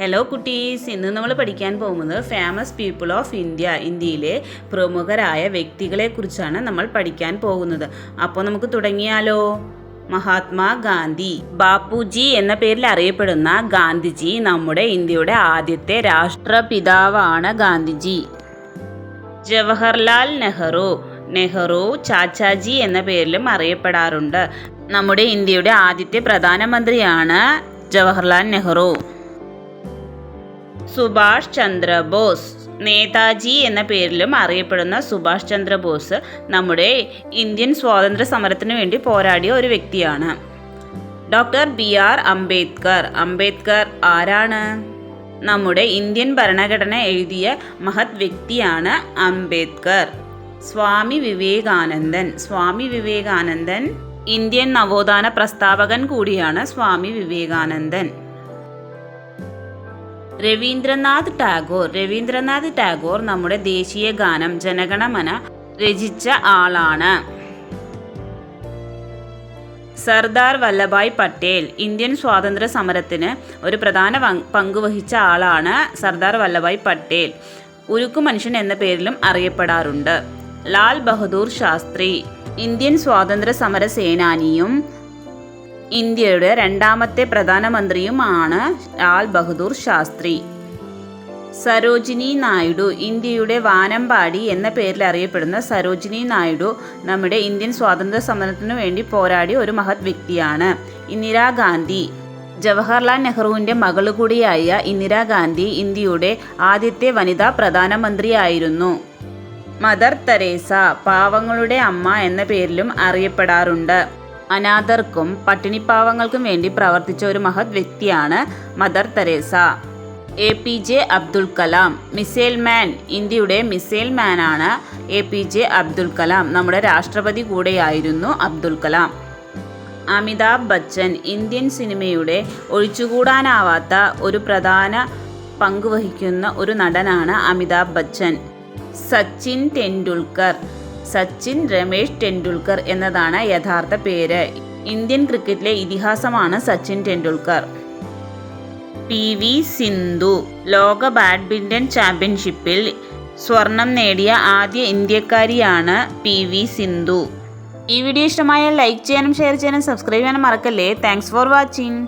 Hello കുട്ടീസ്, ഇന്ന് നമ്മൾ പഠിക്കാൻ പോകുന്നത് ഫേമസ് പീപ്പിൾ ഓഫ് ഇന്ത്യ, ഇന്ത്യയിലെ പ്രമുഖരായ വ്യക്തികളെക്കുറിച്ചാണ് നമ്മൾ പഠിക്കാൻ പോകുന്നത്. അപ്പോൾ നമുക്ക് തുടങ്ങിയാലോ? മഹാത്മാഗാന്ധി. ബാപ്പുജി എന്ന പേരിൽ അറിയപ്പെടുന്ന ഗാന്ധിജി നമ്മുടെ ഇന്ത്യയുടെ ആദ്യത്തെ രാഷ്ട്രപിതാവാണ് ഗാന്ധിജി. ജവഹർലാൽ നെഹ്റു ചാച്ചാജി എന്ന പേരിലും അറിയപ്പെടാറുണ്ട്. നമ്മുടെ ഇന്ത്യയുടെ ആദ്യത്തെ പ്രധാനമന്ത്രിയാണ് ജവഹർലാൽ നെഹ്റു. സുഭാഷ് ചന്ദ്രബോസ്, നേതാജി എന്ന പേരിലും അറിയപ്പെടുന്ന സുഭാഷ് ചന്ദ്രബോസ് നമ്മുടെ ഇന്ത്യൻ സ്വാതന്ത്ര്യ സമരത്തിനു വേണ്ടി പോരാടിയ ഒരു വ്യക്തിയാണ്. ഡോക്ടർ BR അംബേദ്കർ ആരാണ്? നമ്മുടെ ഇന്ത്യൻ ഭരണഘടന എഴുതിയ മഹത് വ്യക്തിയാണ് അംബേദ്കർ. സ്വാമി വിവേകാനന്ദൻ ഇന്ത്യൻ നവോത്ഥാന പ്രസ്ഥാപകൻ കൂടിയാണ് സ്വാമി വിവേകാനന്ദൻ. രവീന്ദ്രനാഥ് ടാഗോർ നമ്മുടെ ദേശീയ ഗാനം ജനഗണമന രചിച്ച ആളാണ്. സർദാർ വല്ലഭായ് പട്ടേൽ ഇന്ത്യൻ സ്വാതന്ത്ര്യ സമരത്തിന് ഒരു പ്രധാന പങ്കുവഹിച്ച ആളാണ് സർദാർ വല്ലഭായ് പട്ടേൽ. ഉരുക്കു മനുഷ്യൻ എന്ന പേരിലും അറിയപ്പെടാറുണ്ട്. ലാൽ ബഹദൂർ ശാസ്ത്രി ഇന്ത്യൻ സ്വാതന്ത്ര്യ സമര സേനാനിയും ഇന്ത്യയുടെ രണ്ടാമത്തെ പ്രധാനമന്ത്രിയുമാണ് ലാൽ ബഹദൂർ ശാസ്ത്രി. സരോജിനി നായിഡു ഇന്ത്യയുടെ വാനമ്പാടി എന്ന പേരിൽ അറിയപ്പെടുന്ന സരോജിനി നായിഡു നമ്മുടെ ഇന്ത്യൻ സ്വാതന്ത്ര്യ സമരത്തിനു വേണ്ടി പോരാടിയ ഒരു മഹത് വ്യക്തിയാണ്. ഇന്ദിരാഗാന്ധി ജവഹർലാൽ നെഹ്റുവിൻ്റെ മകള് കൂടിയായ ഇന്ദിരാഗാന്ധി ഇന്ത്യയുടെ ആദ്യത്തെ വനിതാ പ്രധാനമന്ത്രിയായിരുന്നു. മദർ തെരേസ പാവങ്ങളുടെ അമ്മ എന്ന പേരിലും അറിയപ്പെടാറുണ്ട്. അനാഥർക്കും പട്ടിണിപ്പാവങ്ങൾക്കും വേണ്ടി പ്രവർത്തിച്ച ഒരു മഹത് വ്യക്തിയാണ് Mother Teresa. APJ Abdul Kalam missile man ഇന്ത്യയുടെ മിസൈൽ മാനാണ് APJ അബ്ദുൽ കലാം. നമ്മുടെ രാഷ്ട്രപതി കൂടെയായിരുന്നു അബ്ദുൽ കലാം. അമിതാഭ് ബച്ചൻ ഇന്ത്യൻ സിനിമയുടെ ഒഴിച്ചുകൂടാനാവാത്ത ഒരു പ്രധാന പങ്കുവഹിക്കുന്ന ഒരു നടനാണ് അമിതാഭ് ബച്ചൻ. സച്ചിൻ രമേശ് ടെണ്ടുൽക്കർ എന്നതാണ് യഥാർത്ഥ പേര്. ഇന്ത്യൻ ക്രിക്കറ്റിലെ ഇതിഹാസമാണ് സച്ചിൻ ടെണ്ടുൽക്കർ. PV സിന്ധു ലോക ബാഡ്മിൻ്റൺ ചാമ്പ്യൻഷിപ്പിൽ സ്വർണം നേടിയ ആദ്യ ഇന്ത്യക്കാരിയാണ് PV സിന്ധു. ഈ വീഡിയോ ഇഷ്ടമായാൽ ലൈക്ക് ചെയ്യാനും ഷെയർ ചെയ്യാനും സബ്സ്ക്രൈബ് ചെയ്യാനും മറക്കല്ലേ. Thanks for watching.